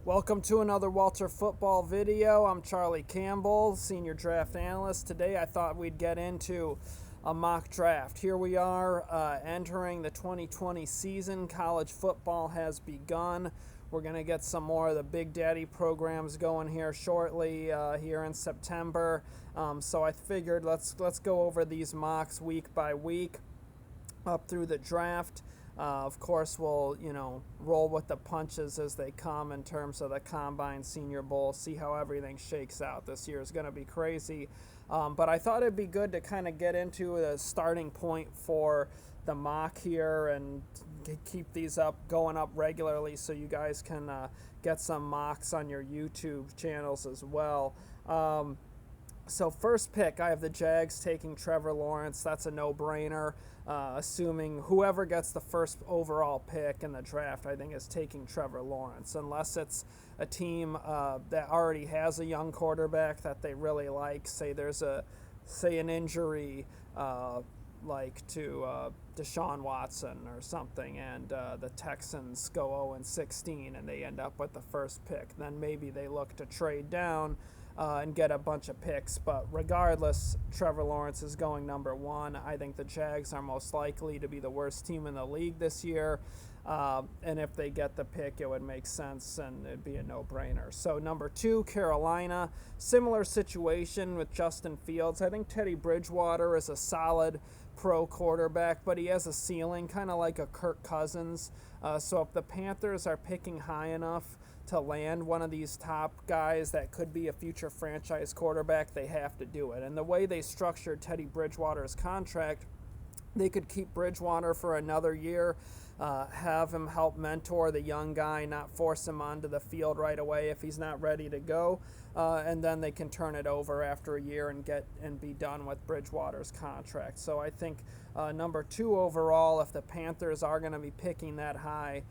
Welcome to another Walter Football video. I'm Charlie Campbell, Senior Draft Analyst. Today I thought we'd get into a mock draft. Here we are entering the 2020 season. College football has begun. We're going to get some more of the Big Daddy programs going here shortly here in September. So I figured let's go over these mocks week by week up through the draft. Of course, we'll, roll with the punches as they come in terms of the Combine, Senior Bowl, see how everything shakes out. This year is going to be crazy. But I thought it'd be good to kind of get into a starting point for the mock here and keep these going up regularly so you guys can get some mocks on your YouTube channels as well. So first pick, I have the Jags taking Trevor Lawrence. That's a no-brainer. Assuming whoever gets the first overall pick in the draft, I think, is taking Trevor Lawrence, unless it's a team that already has a young quarterback that they really like. Say there's an injury like to Deshaun Watson or something, and the Texans go 0-16 and they end up with the first pick. Then maybe they look to trade down and get a bunch of picks. But regardless, Trevor Lawrence is going number one. I think the Jags are most likely to be the worst team in the league this year. And if they get the pick, it would make sense and it'd be a no-brainer. So number two, Carolina. Similar situation with Justin Fields. I think Teddy Bridgewater is a solid pro quarterback, but he has a ceiling, kind of like a Kirk Cousins. So if the Panthers are picking high enough to land one of these top guys that could be a future franchise quarterback, they have to do it. And the way they structured Teddy Bridgewater's contract, they could keep Bridgewater for another year, have him help mentor the young guy, not force him onto the field right away if he's not ready to go, and then they can turn it over after a year and be done with Bridgewater's contract. So I think number two overall, if the Panthers are going to be picking that high,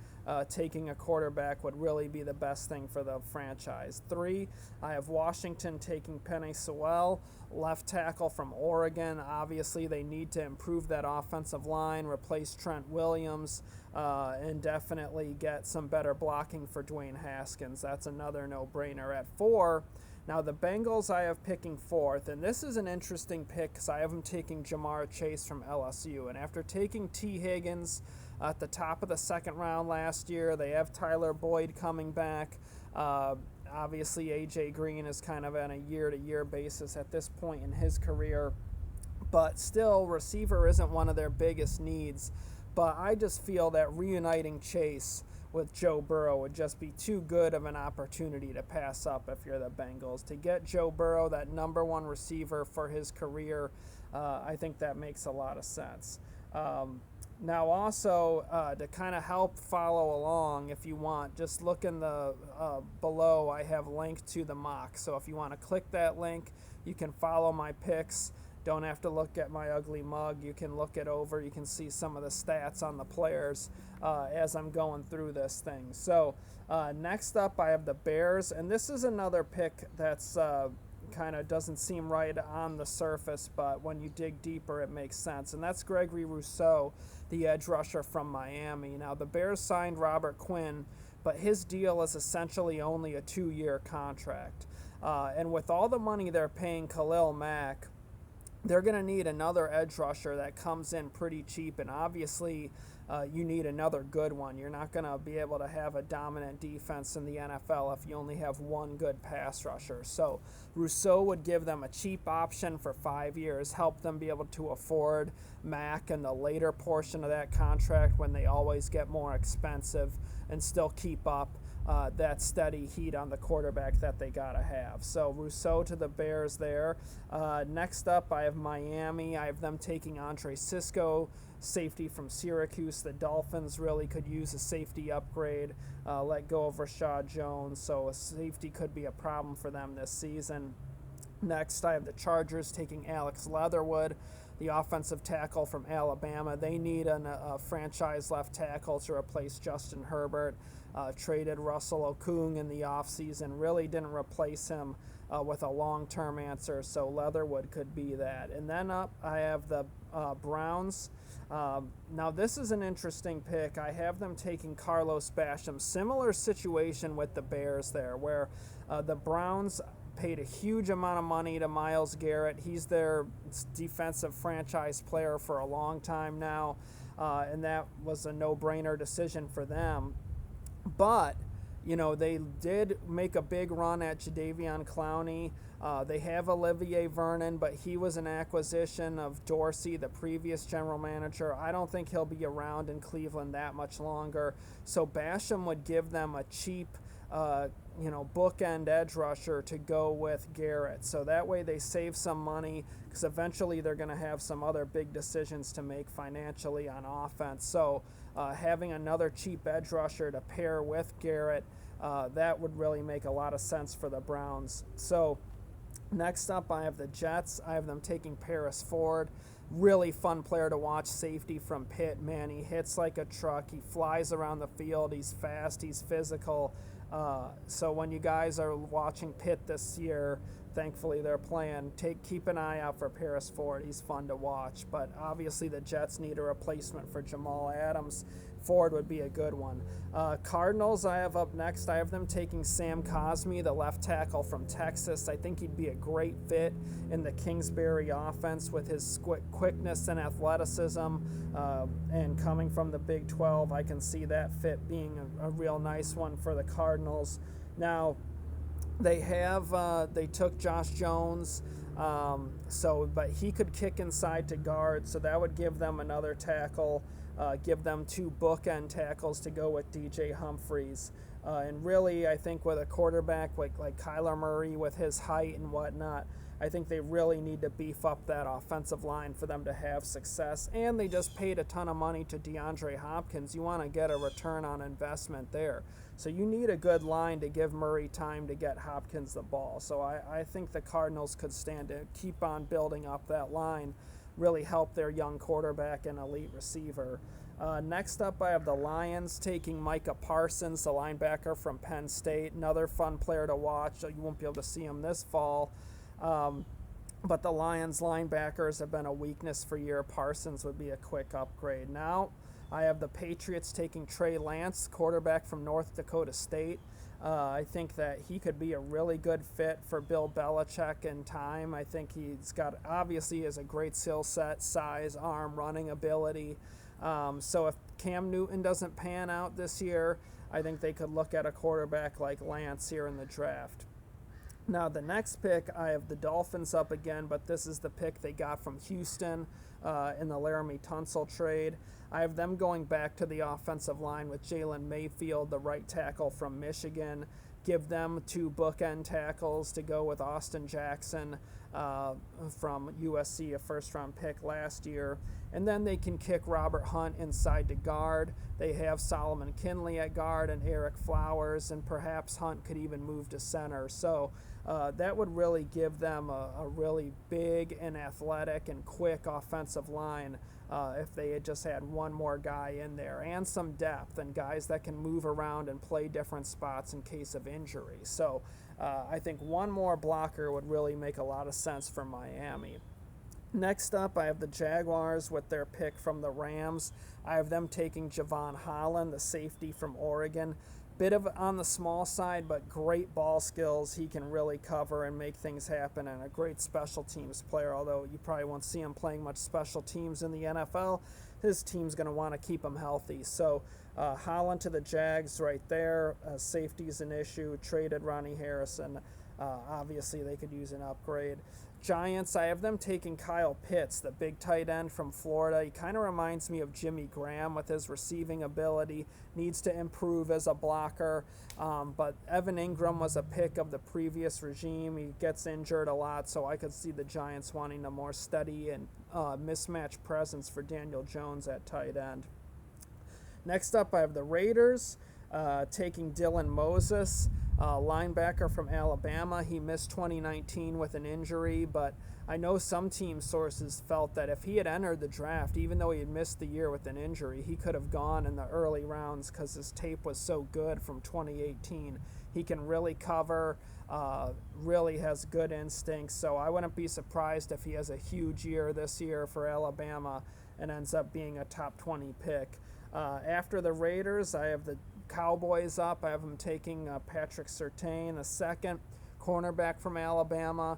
taking a quarterback would really be the best thing for the franchise. Three, I have Washington taking Penei Sewell, left tackle from Oregon. Obviously, they need to improve that offensive line, replace Trent Williams, and definitely get some better blocking for Dwayne Haskins. That's another no-brainer. At four, now the Bengals I have picking fourth, and this is an interesting pick because I have them taking Jamar Chase from LSU. And after taking T. Higgins at the top of the second round last year, they have Tyler Boyd coming back. Obviously, A.J. Green is kind of on a year-to-year basis at this point in his career. But still, receiver isn't one of their biggest needs. But I just feel that reuniting Chase with Joe Burrow would just be too good of an opportunity to pass up if you're the Bengals. To get Joe Burrow, that number one receiver for his career, I think that makes a lot of sense. Now also, to kind of help follow along, if you want, just look in the below. I have linked to the mock. So if you want to click that link, you can follow my picks. Don't have to look at my ugly mug. You can look it over. You can see some of the stats on the players as I'm going through this thing. So next up, I have the Bears. And this is another pick that's kind of doesn't seem right on the surface, but when you dig deeper, it makes sense. And that's Gregory Rousseau, the edge rusher from Miami. Now, the Bears signed Robert Quinn, but his deal is essentially only a 2-year contract. And with all the money they're paying Khalil Mack, they're going to need another edge rusher that comes in pretty cheap, and obviously you need another good one. You're not going to be able to have a dominant defense in the NFL if you only have one good pass rusher. So Rousseau would give them a cheap option for 5 years, help them be able to afford Mack in the later portion of that contract when they always get more expensive, and still keep up that steady heat on the quarterback that they got to have. So Rousseau to the Bears there. Next up, I have Miami. I have them taking Andre Cisco, safety from Syracuse. The Dolphins really could use a safety upgrade, let go of Rashad Jones, so a safety could be a problem for them this season. Next, I have the Chargers taking Alex Leatherwood, the offensive tackle from Alabama. They need a franchise left tackle to replace Justin Herbert. Traded Russell Okung in the offseason, really didn't replace him with a long-term answer, so Leatherwood could be that. And then up, I have the Browns. Now, this is an interesting pick. I have them taking Carlos Basham. Similar situation with the Bears there, where the Browns paid a huge amount of money to Myles Garrett. He's their defensive franchise player for a long time now, and that was a no-brainer decision for them. But they did make a big run at Jadeveon Clowney. They have Olivier Vernon, but he was an acquisition of Dorsey, the previous general manager. I don't think he'll be around in Cleveland that much longer. So Basham would give them a cheap, bookend edge rusher to go with Garrett. So that way they save some money, because eventually they're going to have some other big decisions to make financially on offense. So having another cheap edge rusher to pair with Garrett, that would really make a lot of sense for the Browns. So next up, I have the Jets. I have them taking Paris Ford. Really fun player to watch, safety from Pitt. Man, he hits like a truck. He flies around the field. He's fast. He's physical. So when you guys are watching Pitt this year, thankfully they're playing, keep an eye out for Paris Ford. He's fun to watch. But obviously the Jets need a replacement for Jamal Adams. Ford would be a good one. Cardinals I have up next. I have them taking Sam Cosmi, the left tackle from Texas. I think he'd be a great fit in the Kingsbury offense with his quickness and athleticism. And coming from the Big 12, I can see that fit being a real nice one for the Cardinals. Now, they took Josh Jones, but he could kick inside to guard, so that would give them another tackle. Give them two bookend tackles to go with DJ Humphries. And really, I think with a quarterback like Kyler Murray with his height and whatnot, I think they really need to beef up that offensive line for them to have success. And they just paid a ton of money to DeAndre Hopkins. You want to get a return on investment there. So you need a good line to give Murray time to get Hopkins the ball. So I think the Cardinals could stand to keep on building up that line, really help their young quarterback and elite receiver. Next up, I have the Lions taking Micah Parsons, the linebacker from Penn State. Another fun player to watch. You won't be able to see him this fall. But the Lions linebackers have been a weakness for years. Parsons would be a quick upgrade. Now, I have the Patriots taking Trey Lance, quarterback from North Dakota State. I think that he could be a really good fit for Bill Belichick in time. I think obviously has a great skill set, size, arm, running ability. So if Cam Newton doesn't pan out this year, I think they could look at a quarterback like Lance here in the draft. Now, the next pick, I have the Dolphins up again, but this is the pick they got from Houston in the Laramie Tunsil trade. I have them going back to the offensive line with Jalen Mayfield, the right tackle from Michigan. Give them two bookend tackles to go with Austin Jackson from USC, a first-round pick last year. And then they can kick Robert Hunt inside to guard. They have Solomon Kinley at guard and Eric Flowers, and perhaps Hunt could even move to center. So that would really give them a really big and athletic and quick offensive line if they had just had one more guy in there, and some depth and guys that can move around and play different spots in case of injury. So I think one more blocker would really make a lot of sense for Miami. Next up, I have the Jaguars with their pick from the Rams. I have them taking Javon Holland, the safety from Oregon. Bit of on the small side, but great ball skills. He can really cover and make things happen, and a great special teams player, although you probably won't see him playing much special teams in the NFL. His team's going to want to keep him healthy. So Holland to the Jags right there. Safety's an issue. Traded Ronnie Harrison. Obviously, they could use an upgrade. Giants, I have them taking Kyle Pitts, the big tight end from Florida. He kind of reminds me of Jimmy Graham with his receiving ability. Needs to improve as a blocker. But Evan Ingram was a pick of the previous regime. He gets injured a lot, so I could see the Giants wanting a more steady and mismatched presence for Daniel Jones at tight end. Next up, I have the Raiders. taking Dylan Moses, linebacker from Alabama. He missed 2019 with an injury, but I know some team sources felt that if he had entered the draft, even though he had missed the year with an injury, he could have gone in the early rounds because his tape was so good from 2018. He can really cover, really has good instincts, so I wouldn't be surprised if he has a huge year this year for Alabama and ends up being a top 20 pick. After the Raiders, I have the Cowboys up. I have them taking Patrick Surtain, the second cornerback from Alabama.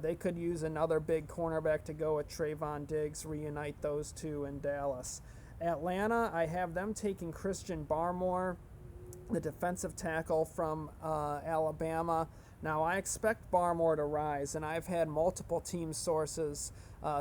They could use another big cornerback to go with Trayvon Diggs, reunite those two in Dallas. Atlanta, I have them taking Christian Barmore, the defensive tackle from Alabama. Now, I expect Barmore to rise, and I've had multiple team sources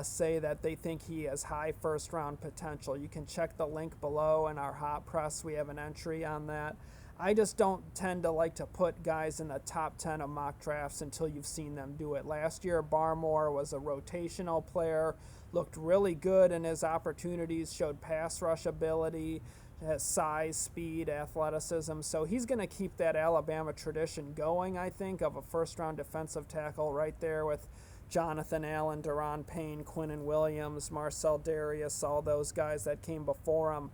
say that they think he has high first-round potential. You can check the link below in our Hot Press. We have an entry on that. I just don't tend to like to put guys in the top 10 of mock drafts until you've seen them do it. Last year, Barmore was a rotational player, looked really good in his opportunities, showed pass rush ability, has size, speed, athleticism. So he's going to keep that Alabama tradition going, I think, of a first-round defensive tackle right there with Jonathan Allen, Deron Payne, Quinnen Williams, Marcel Darius, all those guys that came before him.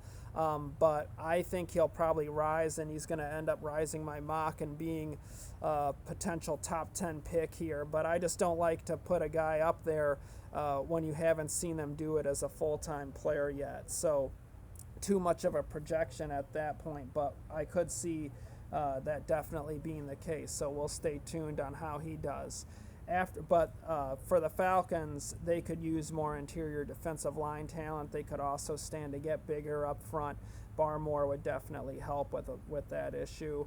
But I think he'll probably rise, and he's going to end up rising my mock and being a potential top 10 pick here. But I just don't like to put a guy up there when you haven't seen them do it as a full-time player yet. So too much of a projection at that point, but I could see that definitely being the case. So we'll stay tuned on how he does. For the Falcons, they could use more interior defensive line talent. They could also stand to get bigger up front. Barmore would definitely help with that issue.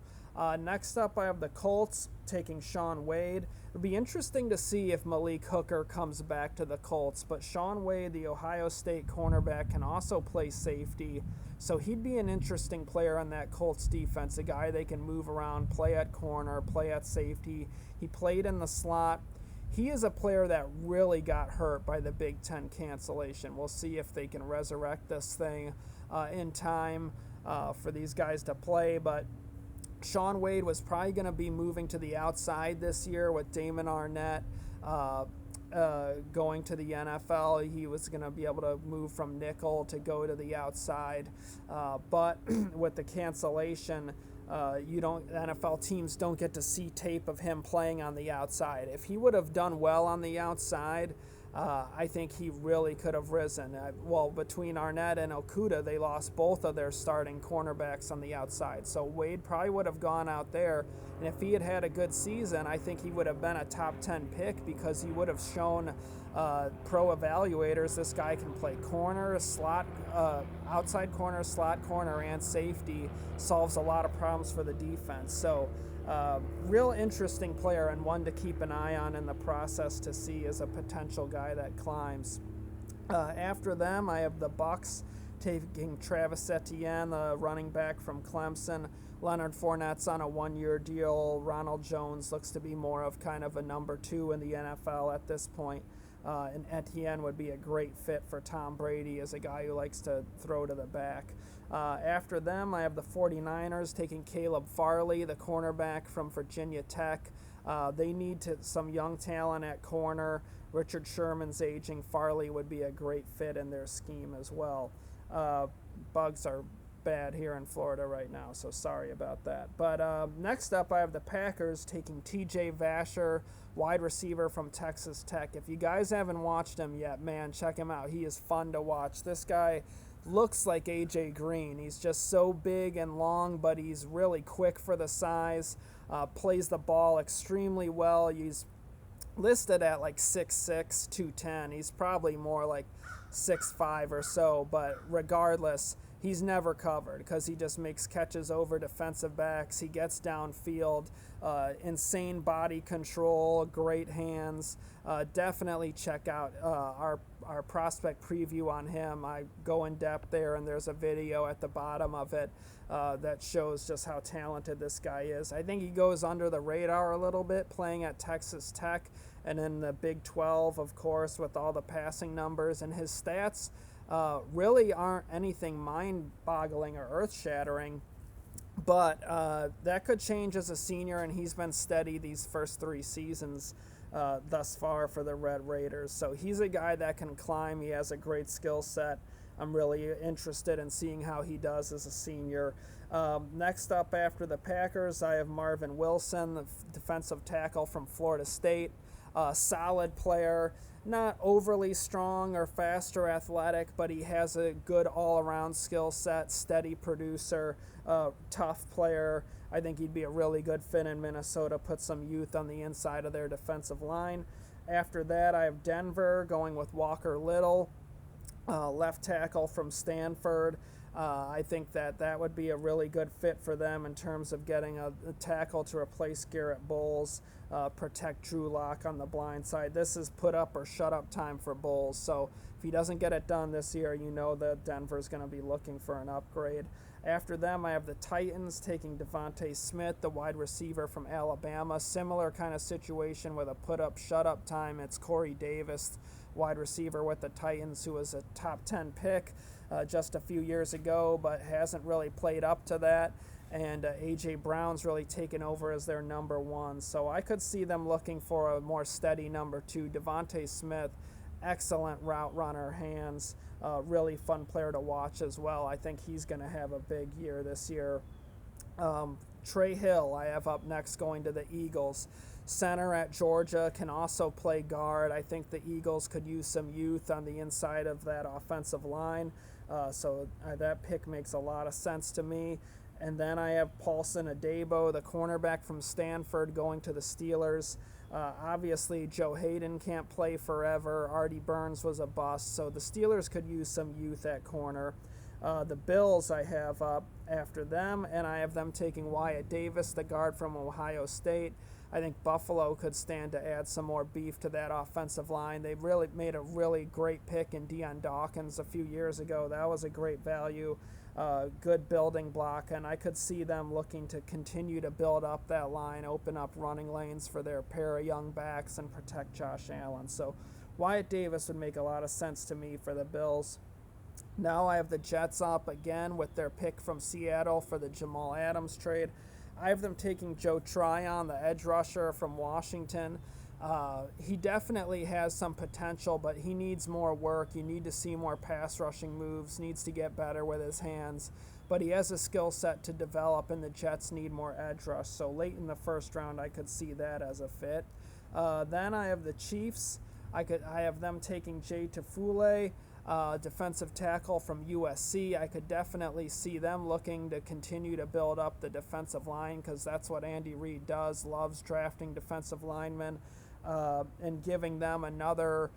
Next up, I have the Colts taking Shaun Wade. It would be interesting to see if Malik Hooker comes back to the Colts, but Shaun Wade, the Ohio State cornerback, can also play safety, so he'd be an interesting player on that Colts defense, a guy they can move around, play at corner, play at safety. He played in the slot. He is a player that really got hurt by the Big Ten cancellation. We'll see if they can resurrect this thing in time for these guys to play, but Shaun Wade was probably going to be moving to the outside this year with Damon Arnett going to the NFL. He was going to be able to move from nickel to go to the outside. But with the cancellation, NFL teams don't get to see tape of him playing on the outside. If he would have done well on the outside, I think he really could have risen. Between Arnett and Okudah, they lost both of their starting cornerbacks on the outside. So Wade probably would have gone out there, and if he had had a good season, I think he would have been a top 10 pick because he would have shown pro evaluators this guy can play corner, slot, outside corner, slot corner, and safety, solves a lot of problems for the defense. So real interesting player and one to keep an eye on in the process to see as a potential guy that climbs. After them, I have the Bucs taking Travis Etienne, the running back from Clemson. Leonard Fournette's on a one-year deal. Ronald Jones looks to be more of kind of a number 2 in the NFL at this point. And Etienne would be a great fit for Tom Brady as a guy who likes to throw to the back. After them, I have the 49ers taking Caleb Farley, the cornerback from Virginia Tech. They need some young talent at corner. Richard Sherman's aging. Farley would be a great fit in their scheme as well. Bugs are bad here in Florida right now, so sorry about that. But next up, I have the Packers taking T.J. Vasher, wide receiver from Texas Tech. If you guys haven't watched him yet, man, check him out. He is fun to watch. This guy looks like A.J. Green. He's just so big and long, but he's really quick for the size, plays the ball extremely well. He's listed at like 6'6", 210. He's probably more like 6'5" or so, but regardless, he's never covered because he just makes catches over defensive backs. He gets downfield, insane body control, great hands. Definitely check out our prospect preview on him. I go in depth there, and there's a video at the bottom of it that shows just how talented this guy is. I think he goes under the radar a little bit playing at Texas Tech and in the Big 12, of course, with all the passing numbers, and his stats really aren't anything mind-boggling or earth-shattering. but that could change as a senior, and he's been steady these first 3 seasons thus far for the Red Raiders. So he's a guy that can climb. He has a great skill set. I'm really interested in seeing how he does as a senior. Next up after the Packers, I have Marvin Wilson, the defensive tackle from Florida State. Solid player, not overly strong or fast or athletic, but he has a good all-around skill set, steady producer, tough player. I think he'd be a really good fit in Minnesota, put some youth on the inside of their defensive line. After that, I have Denver going with Walker Little, left tackle from Stanford. I think that would be a really good fit for them in terms of getting a tackle to replace Garrett Bowles, protect Drew Lock on the blind side. This is put up or shut up time for Bowles. So if he doesn't get it done this year, you know that Denver's going to be looking for an upgrade. After them, I have the Titans taking Devontae Smith, the wide receiver from Alabama. Similar kind of situation with a put up, shut up time. It's Corey Davis, wide receiver with the Titans, who was a top 10 pick just a few years ago, but hasn't really played up to that. And A.J. Brown's really taken over as their number one. So I could see them looking for a more steady number two. Devontae Smith, excellent route runner, hands, really fun player to watch as well. I think he's going to have a big year this year. Trey Hill, I have up next going to the Eagles. Center at Georgia, can also play guard. I think the Eagles could use some youth on the inside of that offensive line. So that pick makes a lot of sense to me. And then I have Paulson Adebo, the cornerback from Stanford, going to the Steelers. Obviously, Joe Hayden can't play forever. Artie Burns was a bust. So the Steelers could use some youth at corner. The Bills I have up after them, and I have them taking Wyatt Davis, the guard from Ohio State. I think Buffalo could stand to add some more beef to that offensive line. They really made a really great pick in Deion Dawkins a few years ago. That was a great value, good building block, and I could see them looking to continue to build up that line, open up running lanes for their pair of young backs, and protect Josh Allen. So Wyatt Davis would make a lot of sense to me for the Bills. Now I have the Jets up again with their pick from Seattle for the Jamal Adams trade. I have them taking Joe Tryon, the edge rusher from Washington. He definitely has some potential, but he needs more work. You need to see more pass rushing moves, needs to get better with his hands. But he has a skill set to develop, and the Jets need more edge rush. So late in the first round, I could see that as a fit. Then I have the Chiefs. I have them taking Jay Tafule, defensive tackle from USC. I could definitely see them looking to continue to build up the defensive line, because that's what Andy Reid does, loves drafting defensive linemen, and giving them another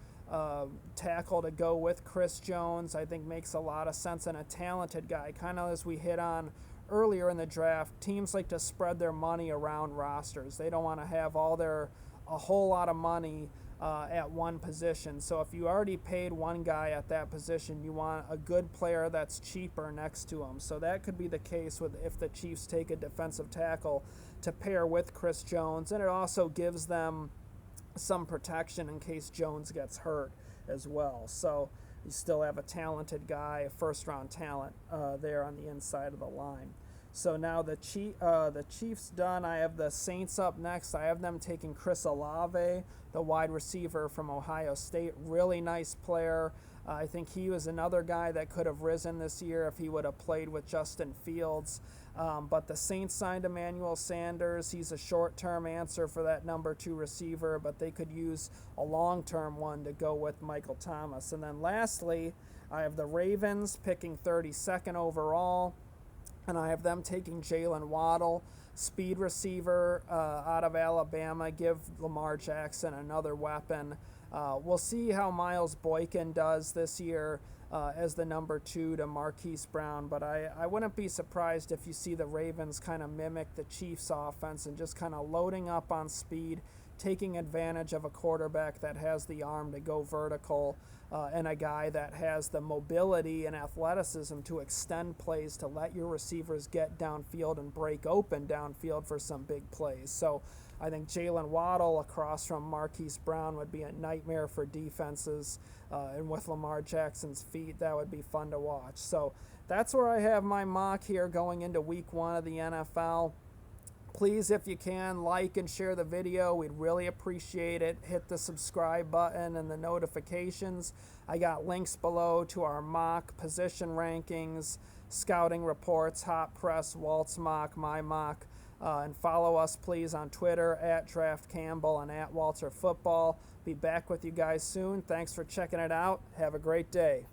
tackle to go with Chris Jones, I think makes a lot of sense, and a talented guy. Kind of as we hit on earlier in the draft, teams like to spread their money around rosters. They don't want to have a whole lot of money at one position. So if you already paid one guy at that position, you want a good player that's cheaper next to him. So that could be the case with if the Chiefs take a defensive tackle to pair with Chris Jones, and it also gives them some protection in case Jones gets hurt as well. So you still have a talented guy, a first-round talent there on the inside of the line. So now the Chiefs done. I have the Saints up next. I have them taking Chris Olave, the wide receiver from Ohio State. Really nice player. I think he was another guy that could have risen this year if he would have played with Justin Fields. But the Saints signed Emmanuel Sanders. He's a short-term answer for that number 2 receiver, but they could use a long-term one to go with Michael Thomas. And then lastly, I have the Ravens picking 32nd overall. And I have them taking Jalen Waddle, speed receiver out of Alabama. Give Lamar Jackson another weapon. We'll see how Miles Boykin does this year as the number 2 to Marquise Brown. But I wouldn't be surprised if you see the Ravens kind of mimic the Chiefs' offense and just kind of loading up on speed, taking advantage of a quarterback that has the arm to go vertical and a guy that has the mobility and athleticism to extend plays to let your receivers get downfield and break open downfield for some big plays. So I think Jalen Waddle across from Marquise Brown would be a nightmare for defenses, and with Lamar Jackson's feet, that would be fun to watch. So that's where I have my mock here going into week 1 of the NFL. Please, if you can, like and share the video. We'd really appreciate it. Hit the subscribe button and the notifications. I got links below to our mock position rankings, scouting reports, hot press, Walt's mock, my mock. And follow us, please, on Twitter at Draft Campbell and at Walter Football. Be back with you guys soon. Thanks for checking it out. Have a great day.